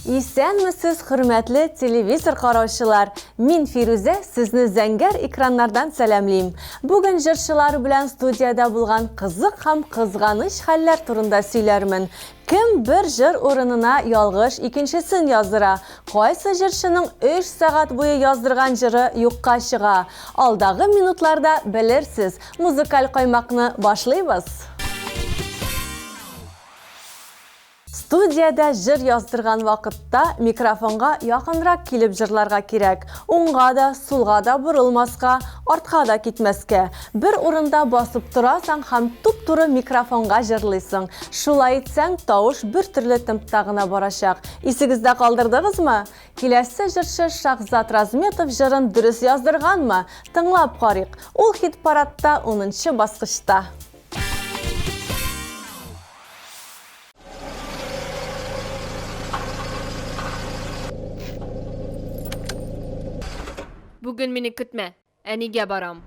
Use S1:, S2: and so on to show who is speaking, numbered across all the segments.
S1: Исәнмесез, хөрмәтле телевизор караучылар. Мин Фирүзә, сезне Зәңгәр экраннардан сәламлыйм. Бүген җырчылар белән студияда булган кызык һәм кызганыч хәлләр турында сөйләрмен. Кем бер җыр урынына ялгыш икенчесен яздыра? Кайсы җырчының 3 сәгать буе яздырган җыры юкка чыга? Алдагы минутларда белерсез. Музыкаль Каймакны башлыйбыз. Студияда җыр яздырган вакытта микрофонга якынрак килеп җырларга кирәк. Уңга да, сулга да бурылмаска, артка да китмәскә. Бер урында басып торасың һәм туп-туры микрофонга җырлыйсың. Шулай итсәң, тавыш бер төрле темпта гына барачак. Исегездә калдырдыгызмы? Киләсе җырчы Шахзат Разметов җырын дөрес яздырганмы? Тыңлап карыйк. Ул хит-парадта 10-нчы баскычта.
S2: Бүген мине көтмә, әнигә барам.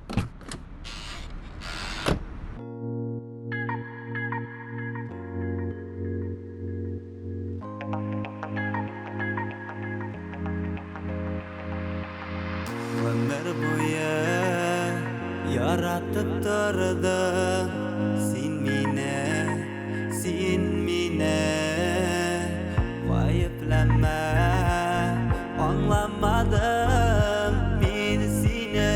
S3: Ömür boyu yaratıp durdun sen mine Gayiplenme anlamadım meni sine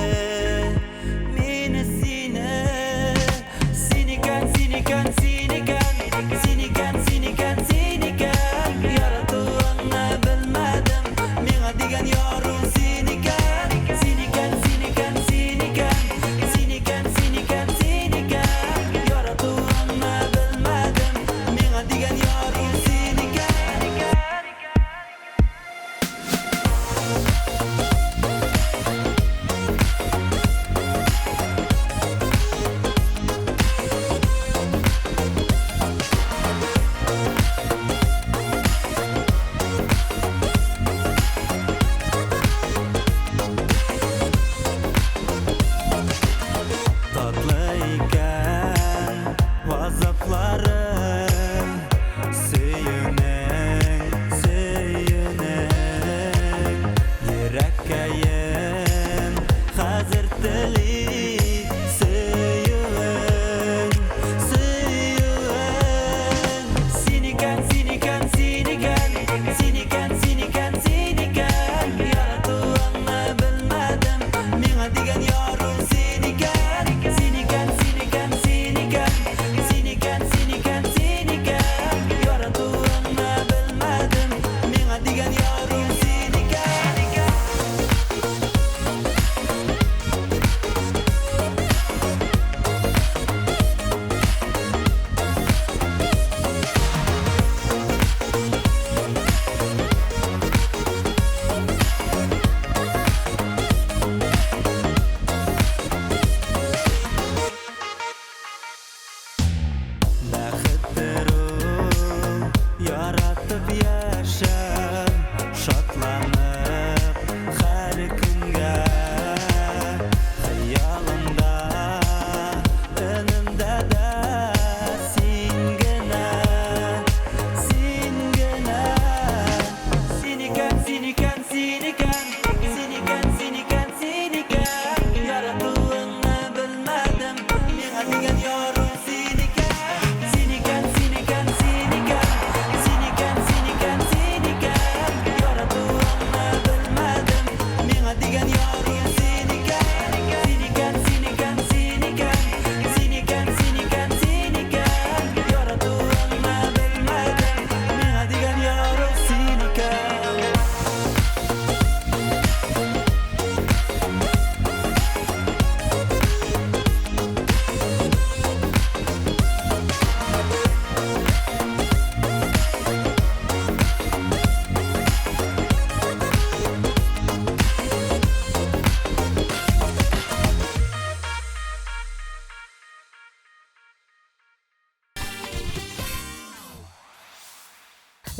S3: yaratığını bilmedim mena digen yarım siniken yaratığını bilmedim mena digen yarım siniken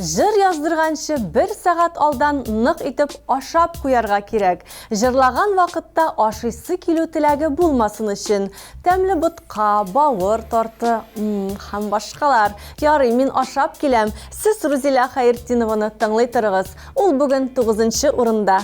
S1: Жыр яздырганчы 1 сагат алдан нык итеп ашап куярга кирәк. Жырлаган вакытта ашыйсы килү теләге булмасын өчен. Тәмле бутка, бавыр тарты, һәм башкалар. Ярый, мин ашап киләм. Сез Рүзилә Хәертдинованы тыңлый торыгыз. Ул бүген 9-нчы урында.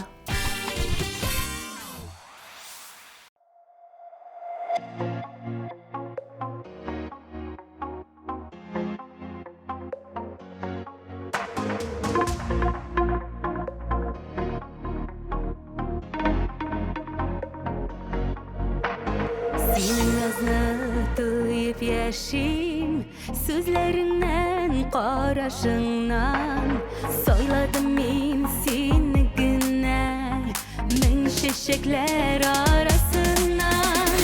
S4: Синең назны тоеп яшим, сүзләреңнән, карашыңнан. Сайладым мин сине генә, мең чәчәкләр арасыннан.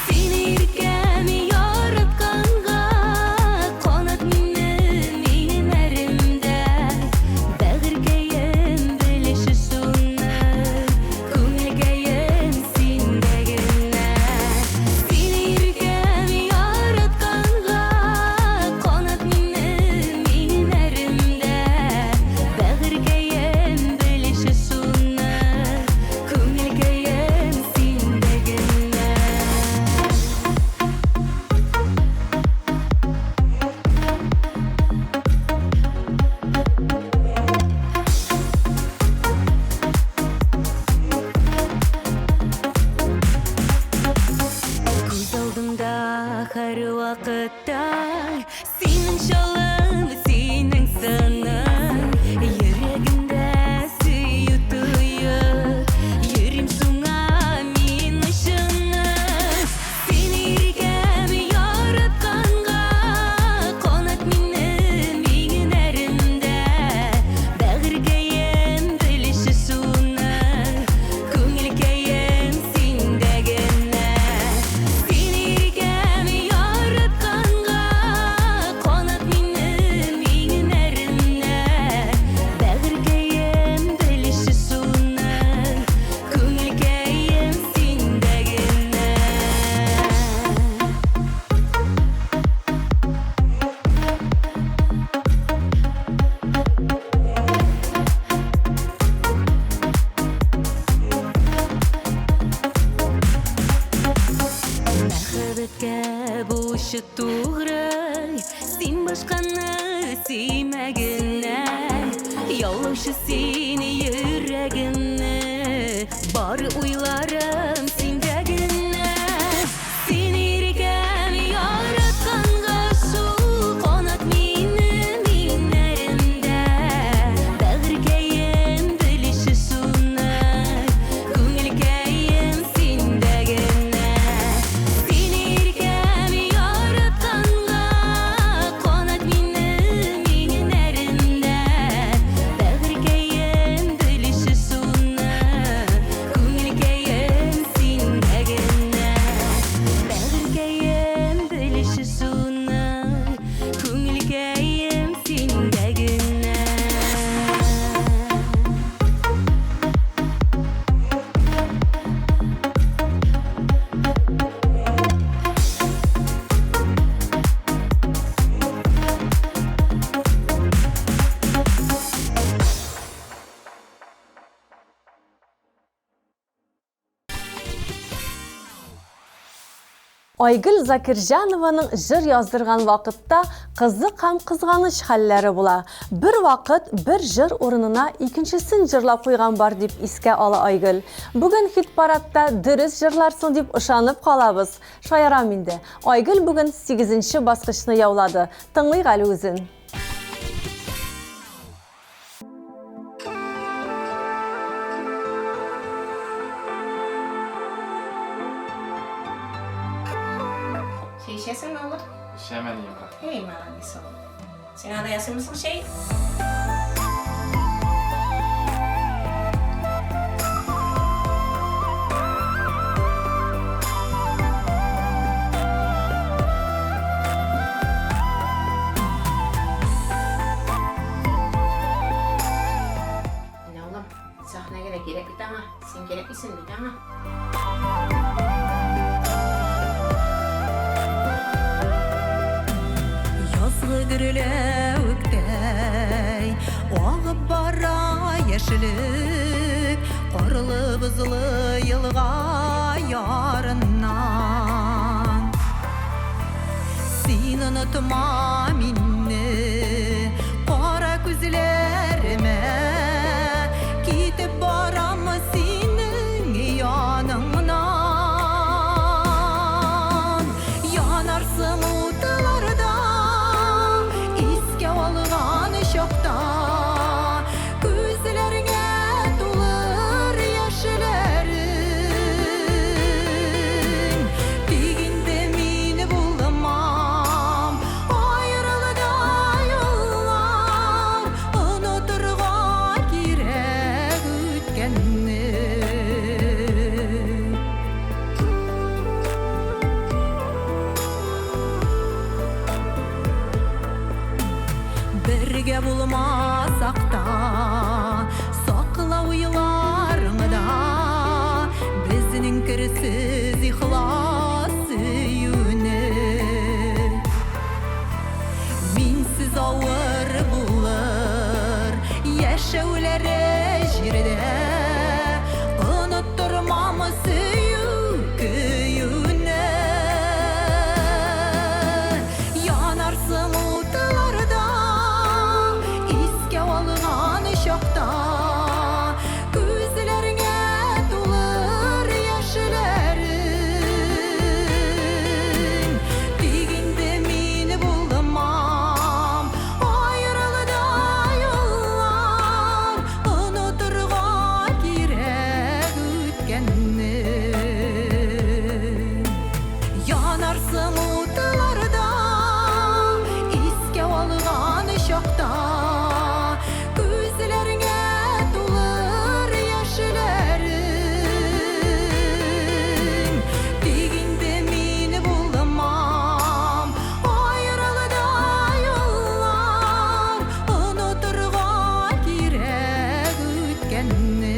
S4: Сине иркәм яратканга, канат минем әремдә. Бәгыргәем белеше суны, күңелгәем синдә генә. Сине иркәм яратканга, канат минем әремдә. Бәгыргәем белеше суны, күңелгәем синдә генә. Күз алдымда һәр вакытта синең чалым, синең сының. Йөрәгемдә сөю туеп, йөрим суңа мин өчен. Сине иркәм яратканга, канат минем әремдә. Бәгыргәем белеше суны, күңелгәем синдә генә. Сине иркәм яратканга, канат минем әремдә. Бәгыргәем белеше суны, күңелгәем синдә генә. Мәхәббәткә бушы тугры, син башканы сөймәгәннән. Яулаушы сине йөрәгемне, бары уйларым синдә генә. Сине иркәм яратканга, шул канат минем әремдә. Бәгыргәем белеше суны, күңелгәем синдә генә. Сине иркәм яратканга, канат минем әремдә. Бәгыргәем белеше суны, күңелгәем синдә генә. Бәгыргәем белеше суны, күңелгәем синдә генә.
S1: Айгөл Закирҗанованың жыр яздырган вакытта кызык һәм кызганыч хәлләре була. Бер вакыт бер жыр урынына икенчесен җырлап куйган бар дип искә ала Айгөл. Бүген хит-парадта дөрес җырларсың дип ышанып калабыз. Шаярам инде. Айгөл бүген 8-нче баскычны яулады. Тыңлыйк әле үзен.
S5: Şey içesin mi olur?
S6: İçemem ya.
S5: Hey manisi olur. Sen ada yazır mısın şey? Ne oğlum? Sahneye de gerek bir tane. Sen gerek misin bir tane?
S4: Yazgı gürülüktey
S6: яшілік Қорлы бұзылы елға ярынан Сен ұнытма минне Қара күзлеріме Кетіп барамы сенің яныңнан Янарсың ұтыларда Еске алған шоқта Көзлеріңе толыр яшілерің Дегенде мені болмам Айрылыда yollar Ұнытырға керек өткенні Бірге болмасақ та Сақла ойларыңда Біздің кірсіз ихлас үйіне Минсіз ауыр болыр Яшәулері жерде Ұныттырмамы сүйу күйіне Янарсың ұтыларда Еске алған шоқта Көзлеріңе толыр яшілерің Дегенде мені болмам Айрылыда yollar Ұнытырға керек өткенні Янарсың ұтыларда Еске алған шоқта Көзлеріңе толыр яшілерің Дегенде мені болмам Айрылыда yollar Ұнытырға керек өткенні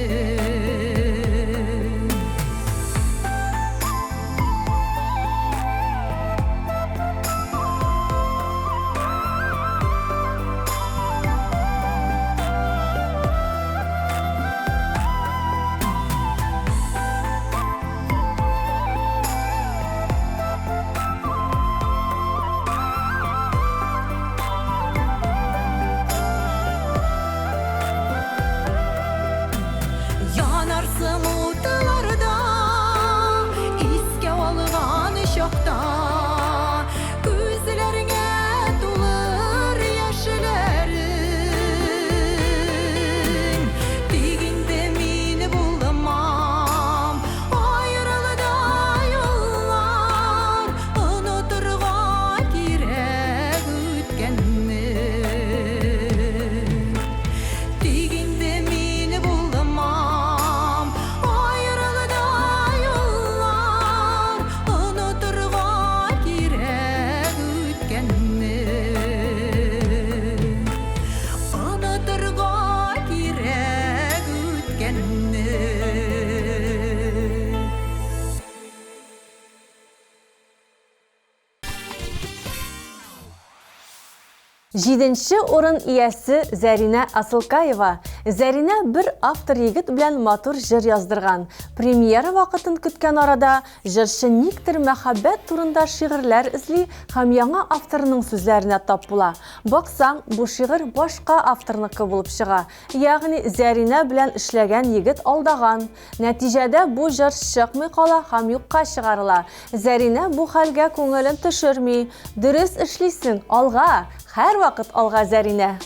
S1: 7-нче урын иясе Зәринә Асылкаева. Зәринә бер автор егет белән матур җыр яздырган. Премьера вакытын көткән арада җырчы никтер мәхәббәт турында шигырьләр эзли һәм яңа авторның сүзләренә тап була. Баксаң, бу шигырь башка авторныкы булып чыга. Ягъни Зәринә белән эшләгән егет алдаган. Нәтиҗәдә бу җыр чыкмый кала һәм юкка чыгарыла. Зәринә бу хәлгә күңелен төшерми. Дөрес эшлисең, алга. Һәр вакыт алга, Зәринә.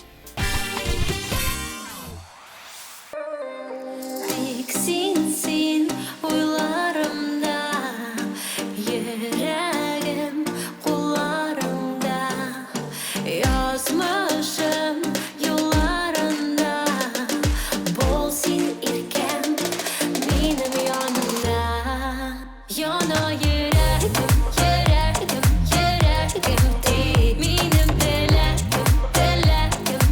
S4: Син уйларымда, йөрәгем кулларымда, язмышым юлларында, бол син иркем минем янымда. Яна йөрәгем, йөрәгем, йөрәгем тик минем теләгем, теләгем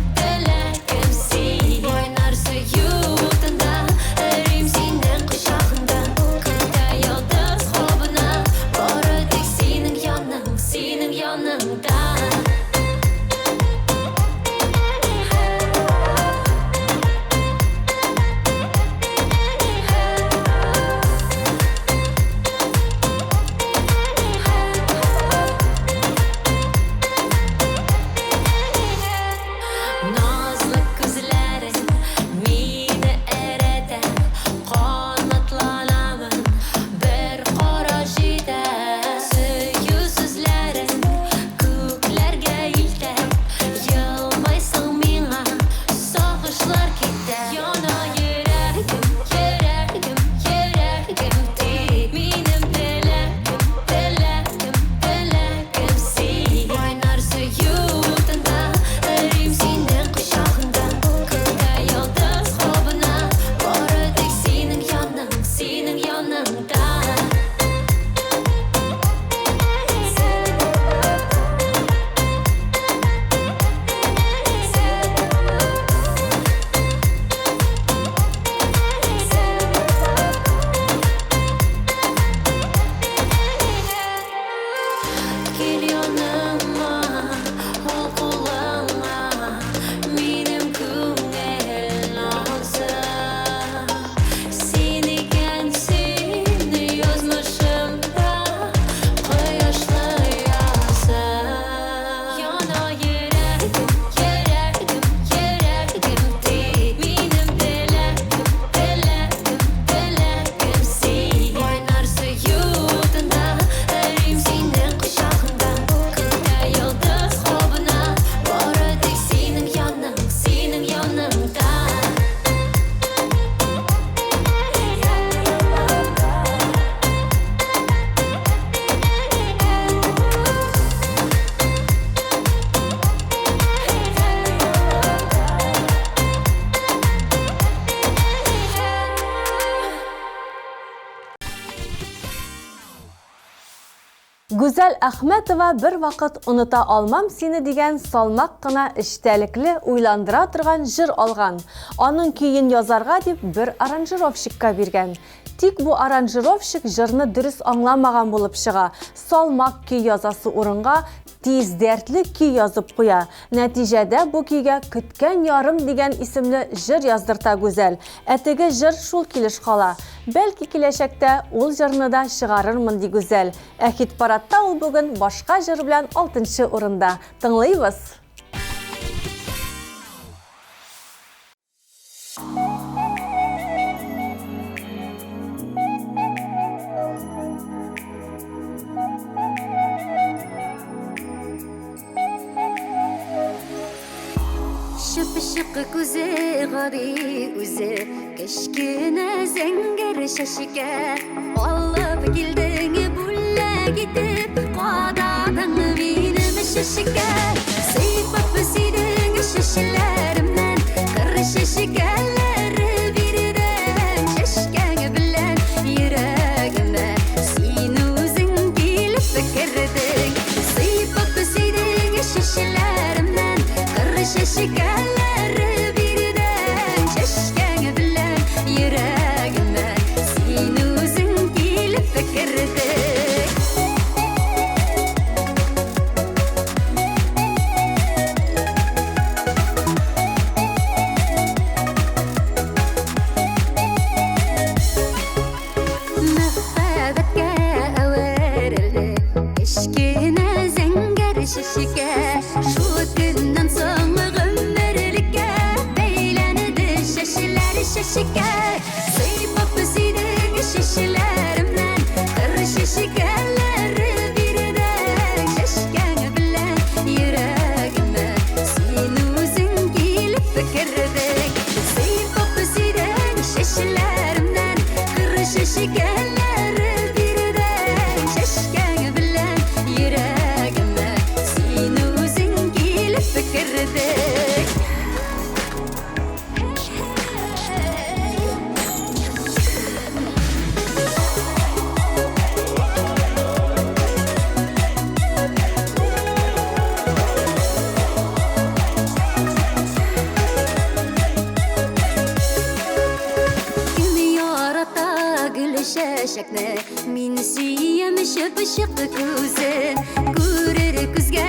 S1: Гүзәл Әхмәтова бер вакыт «Оныта алмам сине» дигән салмак кына эчтәлекле уйландыра торган җыр алган. Аның көен язарга дип бер аранжировщикка биргән. Тик бу аранжировщик җырны дөрес аңламаган булып чыга. Салмак көй язасы урынга тиз дәртле көй язып куя. Нәтиҗәдә бу көйгә «Көткән ярым» дигән исемле җыр яздырта Гүзәл. Әтеге җыр шул килеш кала. Бәлки киләчәктә ул җырны да чыгарырмын ди Гүзәл. Ә хит-парадта ул бүген башка җыр белән 6-нчы урында. Тыңлыйбыз.
S4: Шыпшық көзі ғади өзі кішкене зәңгәр чәчкә алып келдің бүлә кетіп қададың минем чәчкә сыйпап сүйдің шешелерімнен қыр чәчкәләре бирдің чәчкәң белән йөрәгемә син үзең килеп кердің сыйпап сүйдің шешелерімнен қыр чәчкәләре бирдің чәчкәң белән йөрәгемә син үзең килеп кердің мәхәббәткә әвәрелде кечкенә зәңгәр чәчкә шу көннән соң гомерлеккә бәйләнде чәчләр чәчкә сыйпап сүйдің чәчләремнән кыр чәчкәләре бирдің чәчкәң белән йөрәгемә син үзең килеп кердің сыйпап сүйдің чәчләремнән кыр чәчкәләре бирдің чәчкәң белән йөрәгемә син үзең килеп кердің Кем ярата гүл чәчәкне мин сөям шыпшық күзен күрер күзгә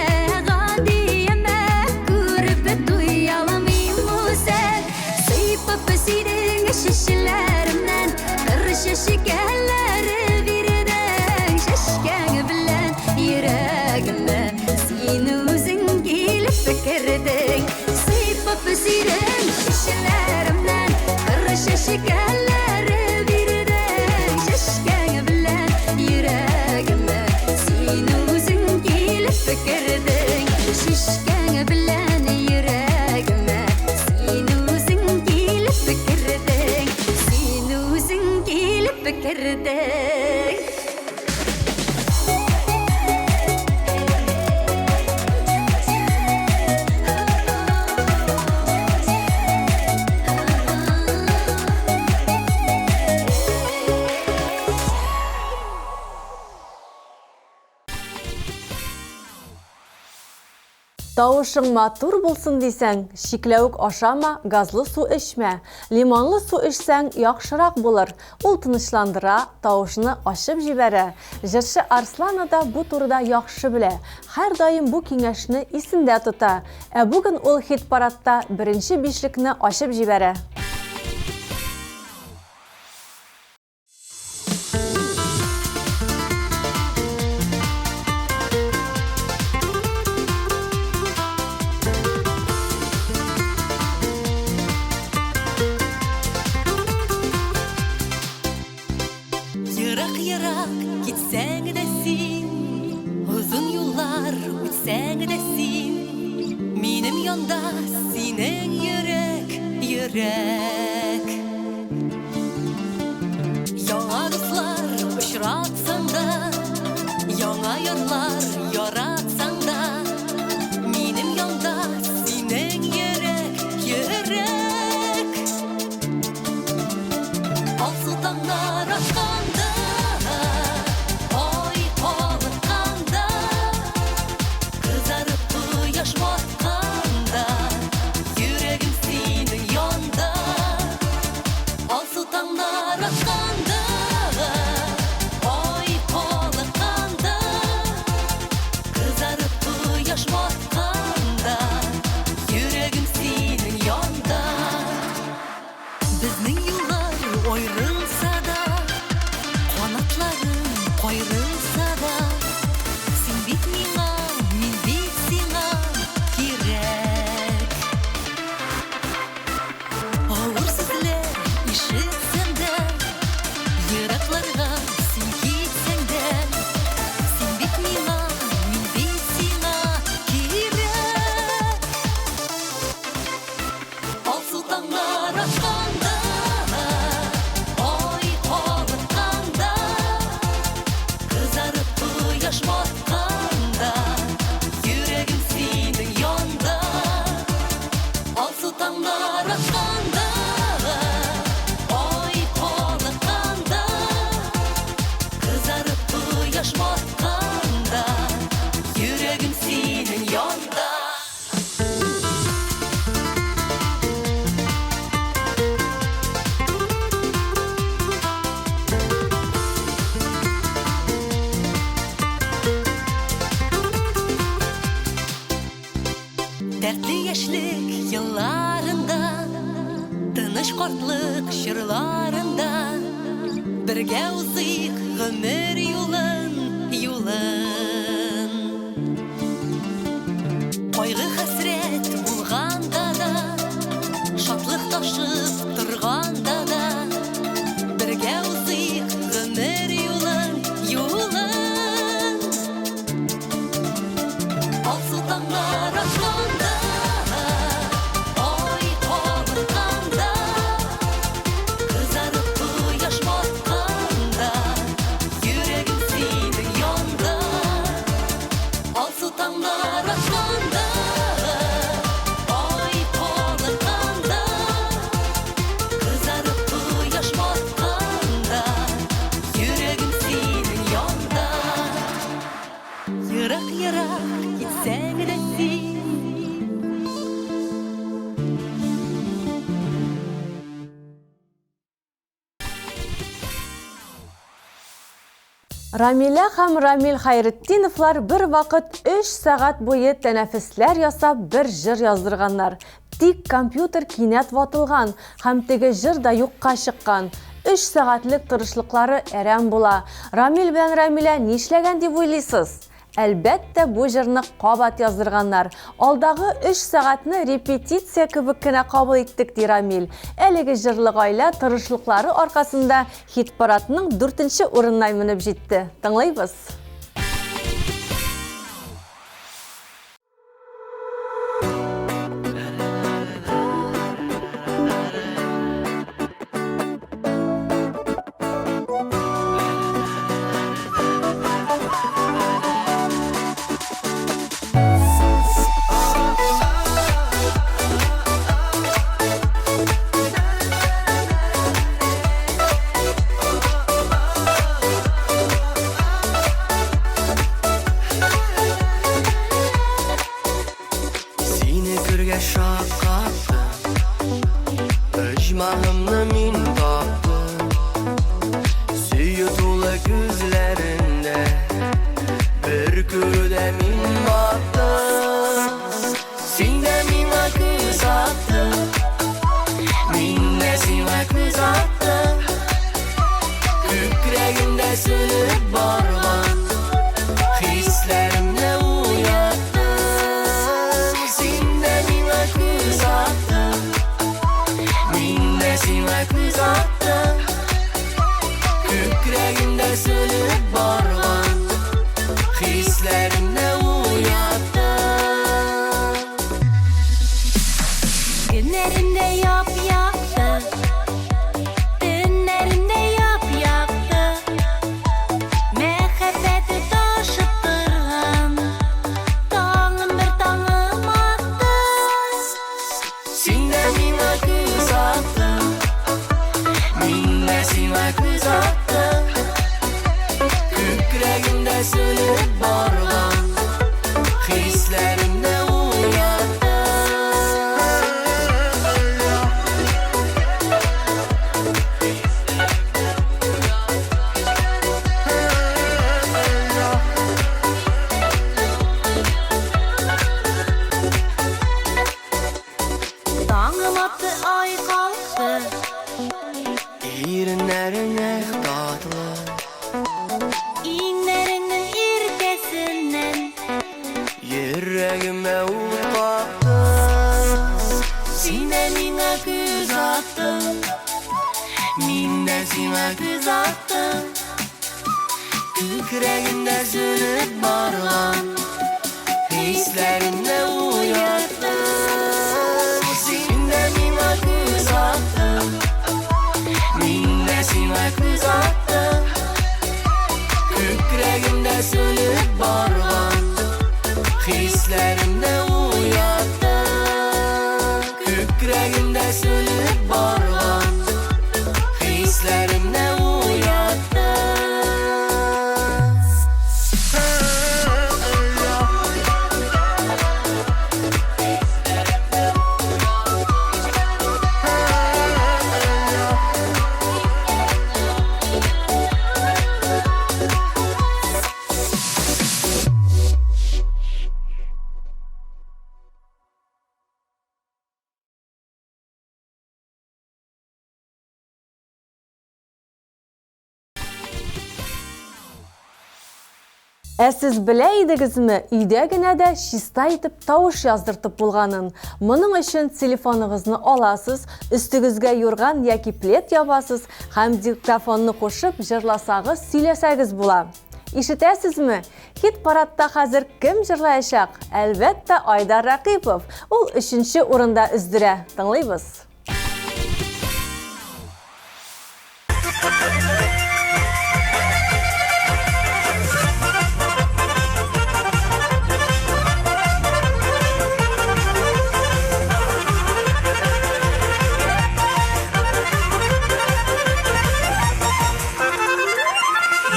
S4: гади әмма күреп туя алмыйм үзен сыйпап сүйдің чәчләремнән кыр чәчкәләре бирдің чәчкәң белән йөрәгемә син үзең килеп кердің сыйпап сүйдің чәчләремнән кыр чәчкәләре бирдің чәчкәң белән йөрәгемә син үзең килеп кердің чәчкәң белән йөрәгемә син үзең килеп кердің син үзең килеп кердің
S1: Тавышың матур булсын дисәң, шикләвек ашама, газлы су эчмә. Лимонлы су эчсәң, яхшырак булыр. Ул тынычландыра, тавышны ачып җибәрә. Җырчы Арслана да бу турыда яхшы белә. Һәр даим бу киңәшне исендә тота. Ә бүген ул хит-парадта беренче бишлекне ачып җибәрә.
S6: Ерак китсәң дә син, узын юллар үтсәң дә син, минем янда синең йөрәк, йөрәк. Яңа дуслар очратсаң да, яңа ярлар яратсаң да, минем янда синең йөрәк, йөрәк. Алсу таңнар атқанда, ой, ковытқанда, Бергә узыйк гомер юлын, юлын. Кайгы хәсрәт булганда да, шатлык ташып торганда да, бергә узыйк гомер юлын, юлын. Алсу таңнар ашканда, ай кабыкканда, кызарып кояш батканда, йөрәгем синең янда. Алсу таңнар ашканда, ай кабыкканда, кызарып кояш батканда, йөрәгем синең янда. Ерак-ерак китсәң дә син,
S1: Рамилә һәм Рамил Хәйретдиновлар бер вакыт 3 сәгать буе тәнәфесләр ясап бер җыр яздырганнар. Тик компьютер кинәт ватылган һәм теге җыр да юкка чыккан. 3 сәгатьлек тырышлыклары әрәм була. Рамил белән Рамилә нишләгән дип уйлыйсыз? Әлбәттә, бу җырны кабат яздырганнар. Алдагы 3 сәгатьне репетиция кебек кенә кабул иттек, ди Рамил. Әлеге җырлы гаилә тырышлыклары аркасында хит-парадның 4-нче урынына менеп җитте. Тыңлыйбыз.
S3: Seni күргә шаккаттым, Ыжмағымны мин таптым. Сөйі тулы күзләрендә, Бер күрүдә мин баттым. Син дә миңа күз аттың, Мин дә сиңа күз аттым. Күкрәгемдә сөнеп барган, Хисләремне уяттың. Син дә миңа күз аттың, Мин дә сиңа күз аттым. Күкрәгемдә сөнеп барган, Хисләремне уяттың.
S4: Günlerimde yap yaktı, Tünlerimde yap yaktı, Mehabbeti taşıp durgan, Tağım bir tağım attı.
S3: Син дә миңа күз аттың, Мин дә сиңа күз аттым. Күкрәгемдә сөнеп барган, Хисләремне уяттың.
S4: Tağım attı, ay kalktı,
S3: Иреннәрең татлы,
S4: İğnelerinin irkesinden,
S3: йөрәгемә ул какты. Син дә миңа күз аттың, Мин дә сиңа күз аттым. Күкрәгемдә сөнеп барган, Хисләремне уяттың. Син дә миңа күз аттың, Мин дә сиңа күз аттым. Күкрәгемдә сөнеп барган, Хисләремне уяттың. Күкрәгемдә сөнеп барган, Хисләремне уяттың.
S1: Сез белә идегезме, өйдә генә дә чиста итеп тавыш яздыртып булганын. Моның өчен телефоныгызны аласыз, өстегезгә юрган яки плед ябасыз һәм диктофонны кушып җырласагыз, сөйләсәгез була. Ишетәсезме? Хит-парадта хәзер кем җырлаячак? Әлбәттә, Айдар Рәкыйпов. Ул 3нче урында өздерә. Тыңлыйбыз.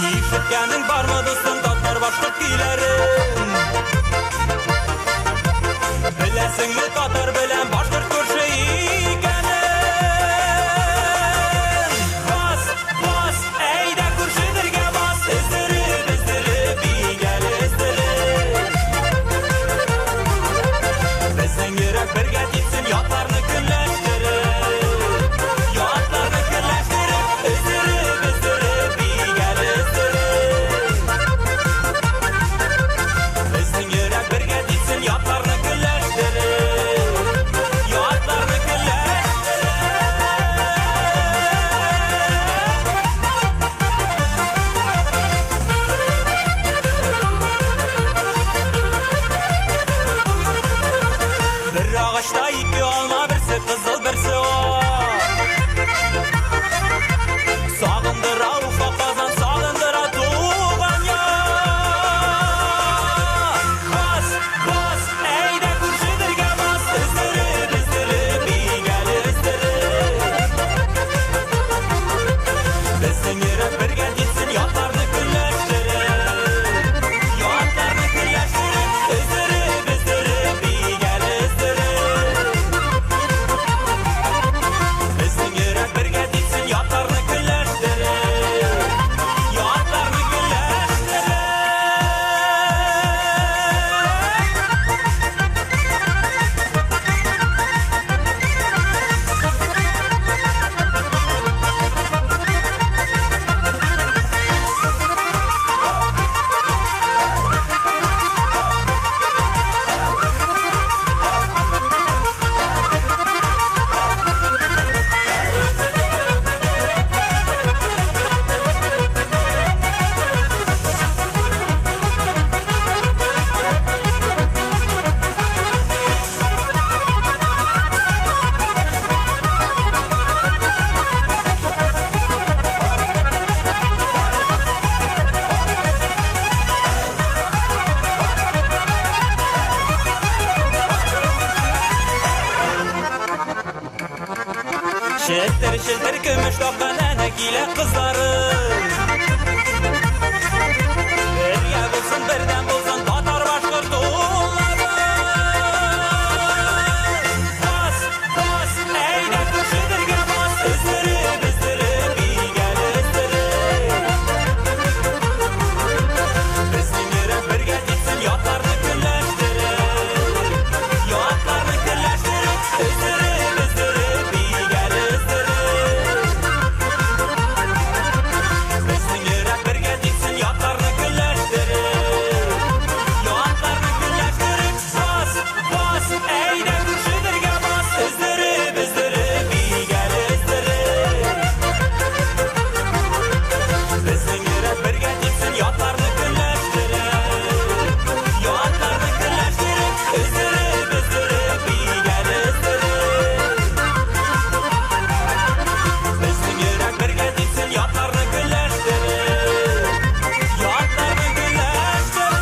S7: Ишеткәнең бармы дусын, татар башкорт көйләрен? Беләсеңме татар белән башкорт күрше икәнен? Бас, бас, әйдә күршеләргә бас, эзләп, эзләп, бигәл эзләп. Безнең йөрәк бергә типсен, ятларны көнләштереп, ятларны көнләштереп, эзләп, эзләп, бигәл эзләп. Безнең йөрәк бергә типсен, ятларны көнләштереп, ятларны көнләштереп. Бер агачта ике алма, берсе кызыл, берсе ак. Сагындыра уфа казан, сагындыра туган яр. Бас, бас, әйдә күршеләргә бас, эзләп, эзләп, бигәл эзләп. Безнең йөрәк бергә типсен, ятларны көнләштереп, ятларны көнләштереп, эзләп, эзләп, бигәл эзләп. Безнең йөрәк бергә типсен, ятларны көнләштереп, ятларны көнләштереп. Şelter şelter kömüş toptan әнә килә кызларым. Бергә булсын, бердәм булсын, татар башкорт уллары. Бас, бас, әйдә күршеләргә бас, эзләп, эзләп, бигәл эзләп. Безнең йөрәк бергә типсен, ятларны көнләштереп, ятларны көнләштереп, эзләп, эзләп, бигәл эзләп. Безнең йөрәк бергә типсен, ятларны көнләштереп, ятларны көнләштереп. Бас, бас, әйдә күршеләргә бас, эзләп, эзләп, бигәл эзләп. Безнең йөрәк бергә типсен, ятларны көнләштереп, ятларны көнләштереп, эзләп, эзләп, бигәл эзләп. Безнең йөрәк бергә типсен, ятларны көнләштереп, ятларны көнләштереп.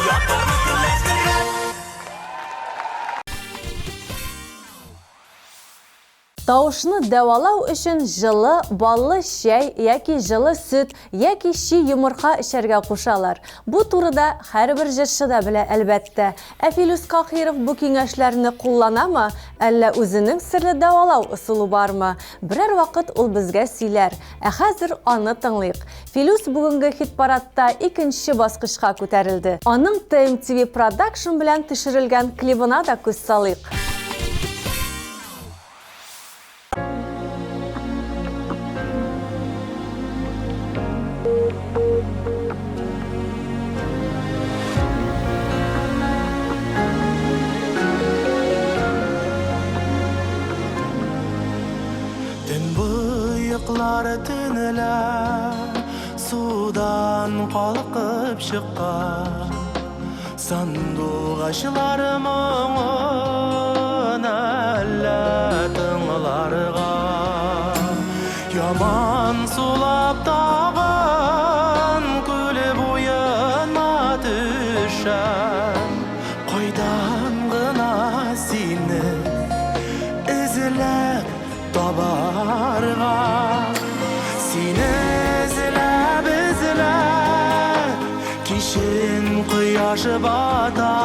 S7: Ятларны көнләштереп.
S1: Тавышны дәвалау өчен жылы баллы чәй яки жылы сөт яки чи йомырка эчәргә кушалар. Бу турыда һәрбер җырчы да белә, әлбәттә. Филүс Каһиров бу киңәшләрне кулланамы, әллә үзенең серле дәвалау ысулы бармы? Берәр вакыт ул безгә сөйләр. Хәзер аны тыңлыйк. Филүс бүгенге хит-парадта 2нче баскычка күтәрелде. Аның TMTV Production белән төшерелгән клибына да күз салыйк.
S8: төнелә, судан калкып чыккан. Сандугачлар моңын әллә тыңларга. Яман сулап тагын күл буена төшәм. Кайдан гына сине эзләп табарга. Сине эзләп кишен кояш бата.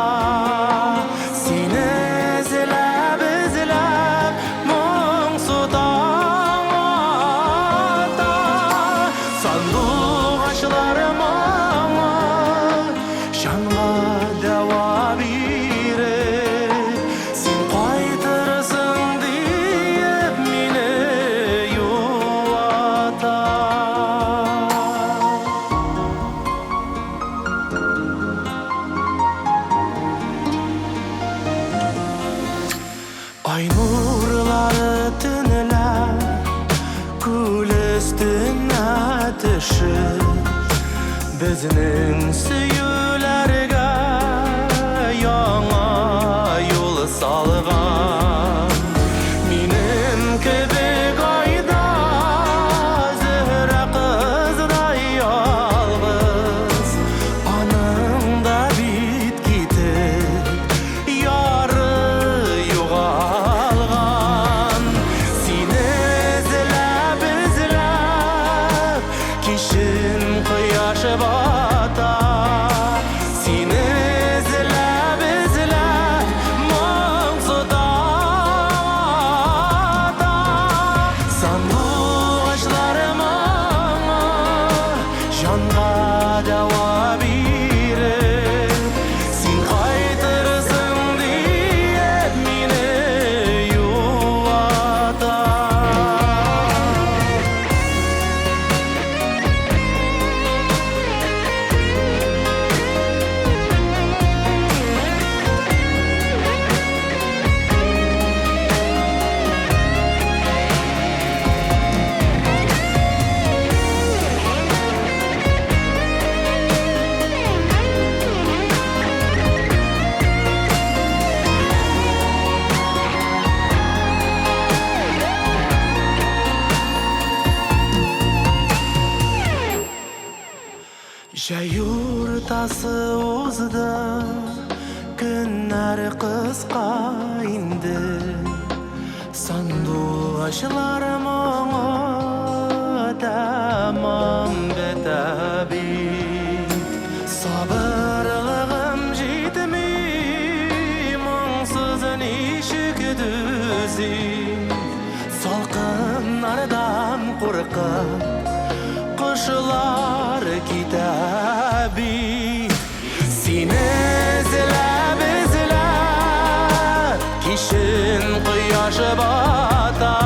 S8: Сине эзләп моңсу таң ата. Сандугачлар моңы жанга дәва биреп, син кайтырсың диеп мине юата. Ай нурлары төнелә, күл өстенә төшеп, безнең сөюләргә яңа юл салган. Минем кебек айда зөһрә кыздай ялгыз, аның да бит китеп яры югалган. Сине эзләп кишен кояш бата. Сине эзләп моңсу таң ата. Сандугачлар моңы жанга дәва биреп, син кайтырсың диеп мине юата. Җәй уртасы узды, көннәр кыска инде. Сандугачлар моңы тәмам бетә бит. Сабырлыгым җитми, моңсыз ничек түзим. Салкыннардан куркып кошлар китә бит. Сине эзләп кишен кояш бата.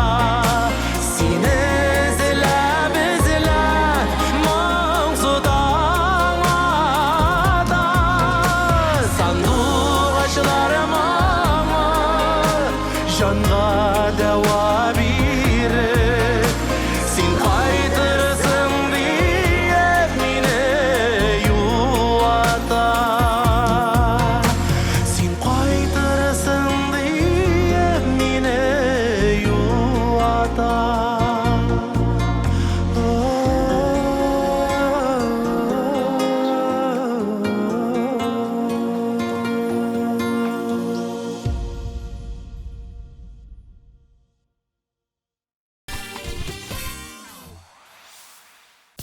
S8: Сине эзләп моңсу таң ата. Сандугачлар моңы жанга дәва биреп, син кайтырсың диеп мине юата. Син кайтырсың диеп мине юата.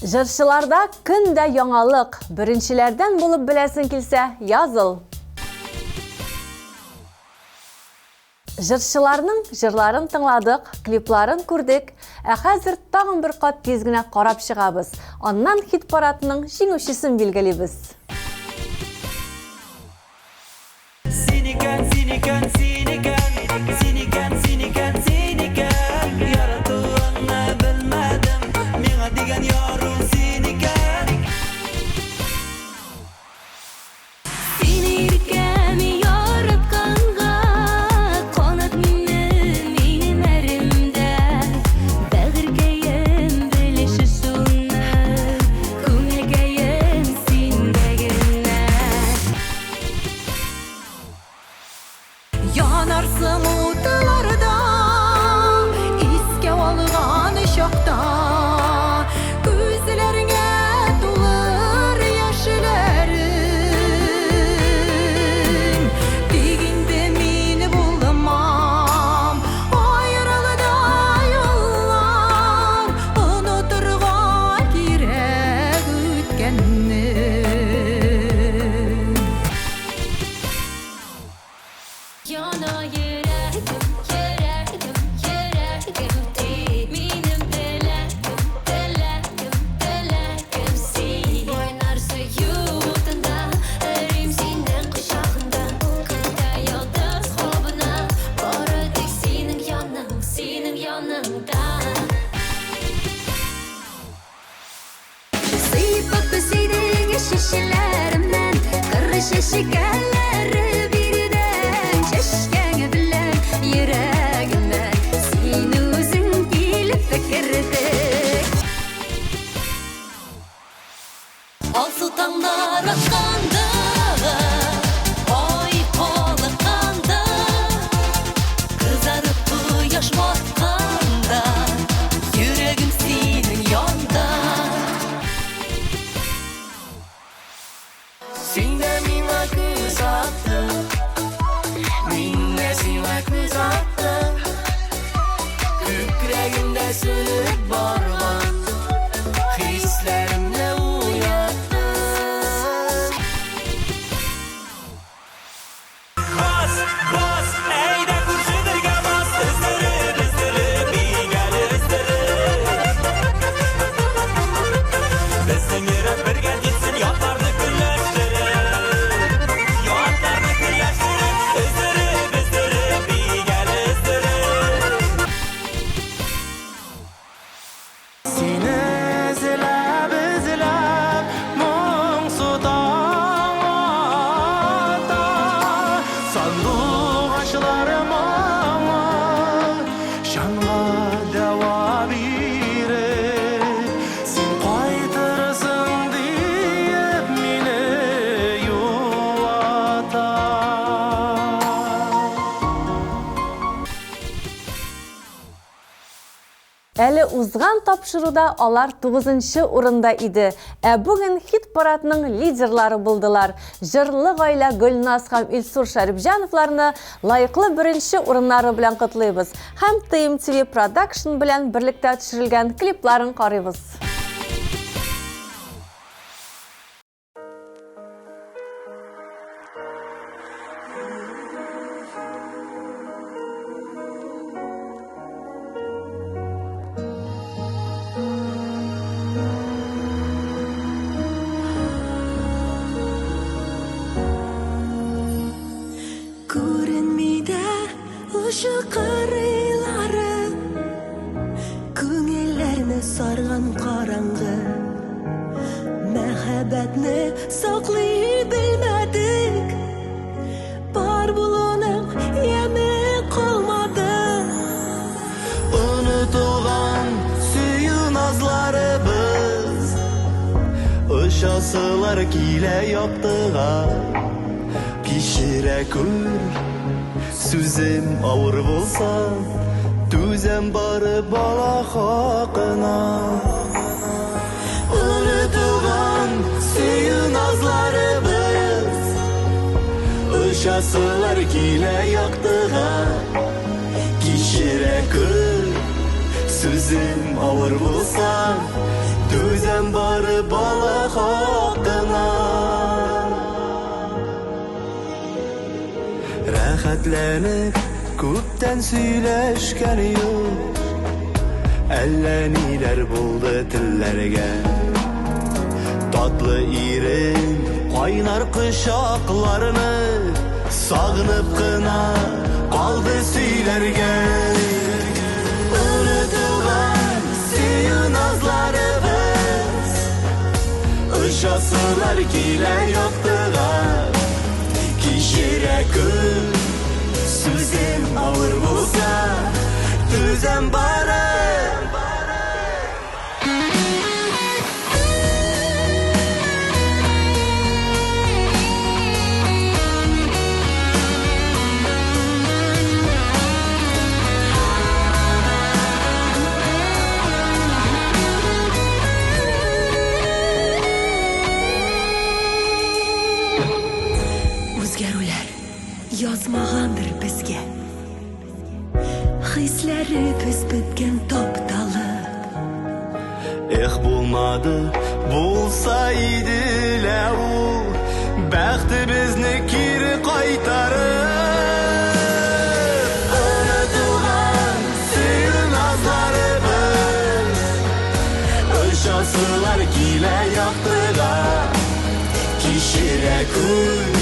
S1: Җырчыларда көндә яңалык. Беренчеләрдән булып беләсең килсә, языл. Җырчыларның җырларын тыңладык, клипларын күрдек. Ә хәзер тагын бер кат тиз генә карап чыгабыз. Аннан хит-парадның җиңүчесен билгелибез.
S7: Сине икән, сине икән, сине икән, сине икән, сине икән, сине икән. Яратуыңны белмәдем, миңа дигән ярым сине икән.
S4: Сине иркәм яратканга, канат минем эремдә. Бәгыркәем Яна йөрәгем, йөрәгем, йөрәгем тик. Минем теләгем, теләгем, теләгем син. Ойнар сөю утында, эрим синең кочагында. Көтә йолдыз хобына, бары тик синең яныңда. Сыйпап безейдең шешеләремнән, кыры чәчкәләре бирдең. Чәчкәңә белән йөрәгемә, син үзең килеп кердең.
S6: Алсу таңдар атқанда, ай қалыққанда, қызарып құяш батқанда, жүрегім сенің янда.
S3: Син дә миңа күз аттың, мин дә сиңа күз аттым. Күкрәгемдә сөнеп барган хисләремне уяттың. Бas, бas, әйдә күршеләргә бас, өздереп, өздереп, бигәл өздереп. Безнең йөрәк бергә титсен, ятларны көнләштереп. Ятларны көнләштереп, өздереп, өздереп, бигәл өздереп.
S8: Сине эзләп, эзләп, моңсу таң ата. Сандугачларым аңа, жанга дәва биреп. Син кайтырсың диеп мине юата.
S1: Әле узган тапшыруда алар 9-нчы урында иде. Бүген хит-парадның лидерлары булдылар. Җырлы гаилә Гөлназ һәм Илсур Шәрипҗановларны лайыклы беренче урыннары белән котлыйбыз. Һәм TMTV Production белән берлектә төшерелгән клипларын карыйбыз.
S6: Күренмейді ұшы қырылары, көңілләрне сарган караңгы. Мәхәббәтне саклый белмәдек, бар булуның яме калмады.
S8: Unutulgan сөю назларыбыз, ышасылар килә яктыга. Кичерә күр, сүзем авыр булса, түзәм бары бала хакына. Unutulgan сөю назларыбыз, ышасылар килә яктыга. Кичерә күр, сүзем авыр булса, түзәм бары бала хакына. Рәхәтләнеп күптән сөйләшкән юк, әллә ниләр булды телләргә. Татлы ирем кайнар кочакларны сагынып кына калды сөйләргә. Unutulgan сөю назларыбыз, ышасылар килә яктыга. Кичерә күр, сүзем авыр булса, түзәм бары.
S6: Үзгәрүләр язмагандыр безгә, хисләребез беткән тапталып.
S8: Эх, булмады, булса иде лә ул, бәхтебезне кире кайтарып. кешерә күр.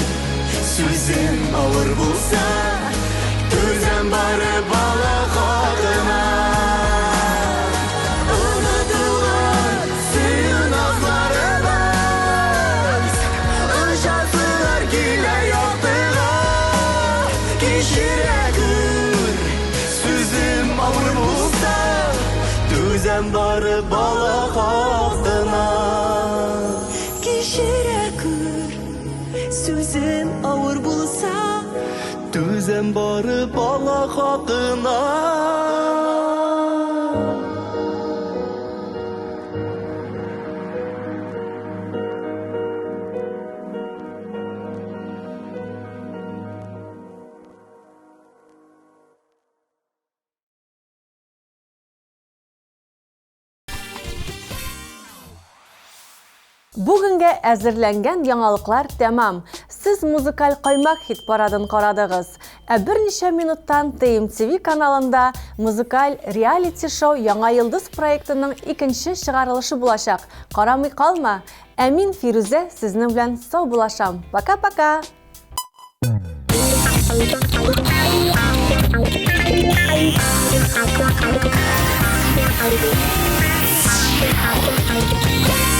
S8: Сүзем авыр булса, түзәм бары бала хакына. Unutulgan сөю назларыбыз, ышасылар килә яктыга. Кешерә күр, сүзем авыр булса, түзәм бары бала хакына.
S6: Кешерә күр, сүзем авыр булса,
S8: Түзәм бары бала хакына.
S1: Бүгінге әзірләнгән яңалыклар тәмам. Сіз Музыкаль Каймак хит-парадын карадыгыз. Берничә минуттан ТМТV каналында Музыкаль реалити-шоу Яңа йылдыз проектының икенче чыгарылышы булачак. Карамый калма. Мин Фирүзә сезнең белән сау булашам. Пока-пока.
S4: Thank you.